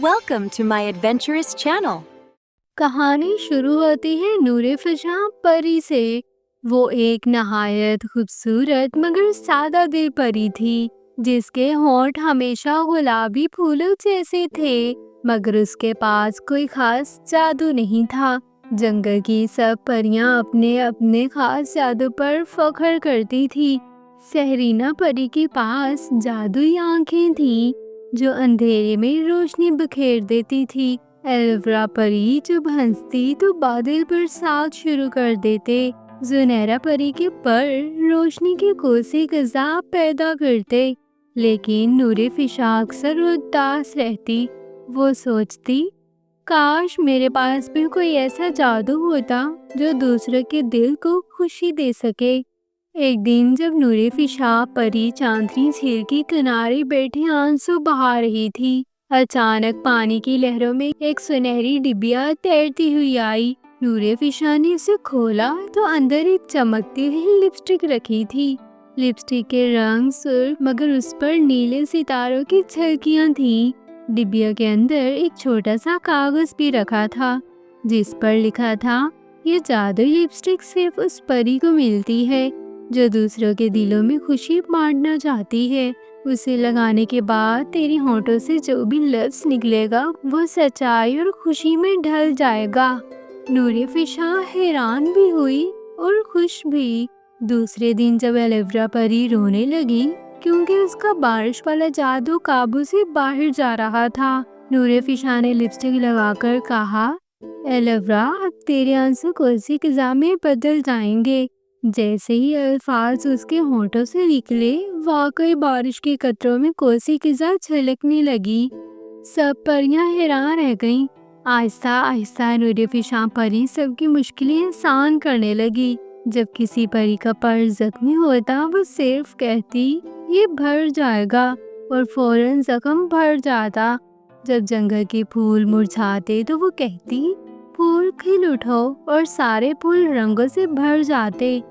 Welcome to my adventurous channel. कहानी शुरू होती है नूरे फिजा परी से। वो एक नहायत खूबसूरत मगर सादा दिल परी थी, जिसके होंठ हमेशा गुलाबी फूलों जैसे थे, मगर उसके पास कोई खास जादू नहीं था। जंगल की सब परियां अपने अपने खास जादू पर फख्र करती थी। सहरीना परी के पास जादुई आंखें थीं, जो अंधेरे में रोशनी बिखेर देती थी। एलोवेरा परी जब हंसती तो बादल बरसात शुरू कर देते। जुनैरा परी के पर रोशनी के कोसे गजाब पैदा करते। लेकिन नूरे फिशा अक्सर उदास रहती। वो सोचती, काश मेरे पास भी कोई ऐसा जादू होता जो दूसरे के दिल को खुशी दे सके। एक दिन जब नूरे फिशा परी चांदनी झील के किनारे बैठे आंसू बहा रही थी, अचानक पानी की लहरों में एक सुनहरी डिबिया तैरती हुई आई। नूरे फिशा ने उसे खोला तो अंदर एक चमकती हुई लिपस्टिक रखी थी। लिपस्टिक के रंग सुर्ख, मगर उस पर नीले सितारों की झलकियां थीं। डिबिया के अंदर एक छोटा सा कागज भी रखा था, जिस पर लिखा था, ये जादुई लिपस्टिक सिर्फ उस परी को मिलती है जो दूसरों के दिलों में खुशी बांटना चाहती है। उसे लगाने के बाद तेरी होंठों से जो भी लफ्ज निकलेगा वो सच्चाई और खुशी में ढल जाएगा। नूरे फिशा हैरान भी हुई और खुश भी। दूसरे दिन जब एलोवेरा परी रोने लगी क्योंकि उसका बारिश वाला जादू काबू से बाहर जा रहा था, नूरे फिशा ने लिपस्टिक लगाकर कहा, एलोवेरा, अब तेरे आंसू कोसी खिजा में बदल जाएंगे। जैसे ही अल्फाज उसके होंठों से निकले, वाकई बारिश के कतरों में कोसी खिजा झलकने लगी। सब परियां हैरान रह गईं। आहिस्ता आहिस्ता नूरे फिशा परी सबकी मुश्किलें आसान करने लगी। जब किसी परी का पर जख्मी होता, वो सिर्फ कहती, ये भर जाएगा, और फौरन जख्म भर जाता। जब जंगल के फूल मुरझाते तो वो कहती, फूल खिल उठो, और सारे फूल रंगों से भर जाते।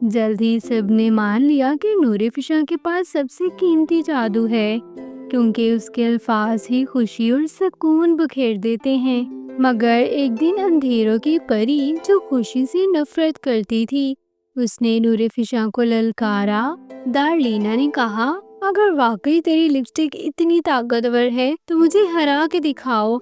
जल्द ही सबने मान लिया कि नूरे फिशा के पास सबसे कीमती जादू है, क्योंकि उसके अल्फाज ही खुशी और सुकून बिखेर देते हैं। मगर एक दिन अंधेरों की परी, जो खुशी से नफरत करती थी, उसने नूरे फिशा को ललकारा। दार्लिना ने कहा, अगर वाकई तेरी लिपस्टिक इतनी ताकतवर है तो मुझे हरा के दिखाओ।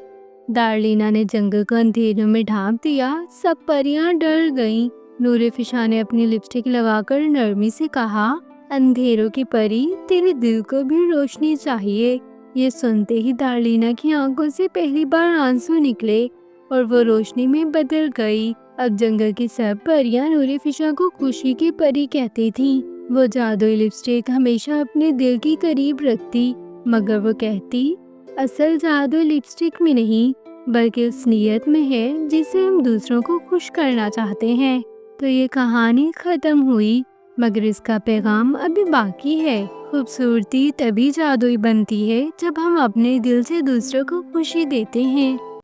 दार्लिना ने जंगल को अंधेरों में ढांप दिया। सब परियां डर गईं। नूरे फिशा ने अपनी लिपस्टिक लगाकर नरमी से कहा, अंधेरों की परी, तेरे दिल को भी रोशनी चाहिए। ये सुनते ही दार्लिना की आंखों से पहली बार आंसू निकले और वो रोशनी में बदल गई। अब जंगल की सब परियां नूरे फिशा को खुशी की परी कहती थीं। वो जादुई लिपस्टिक हमेशा अपने दिल के करीब रखती, मगर वो कहती, असल जादू लिपस्टिक में नहीं, बल्कि उस नीयत में है जिसे हम दूसरों को खुश करना चाहते हैं। तो ये कहानी खत्म हुई, मगर इसका पैगाम अभी बाकी है। खूबसूरती तभी जादुई बनती है जब हम अपने दिल से दूसरों को खुशी देते हैं।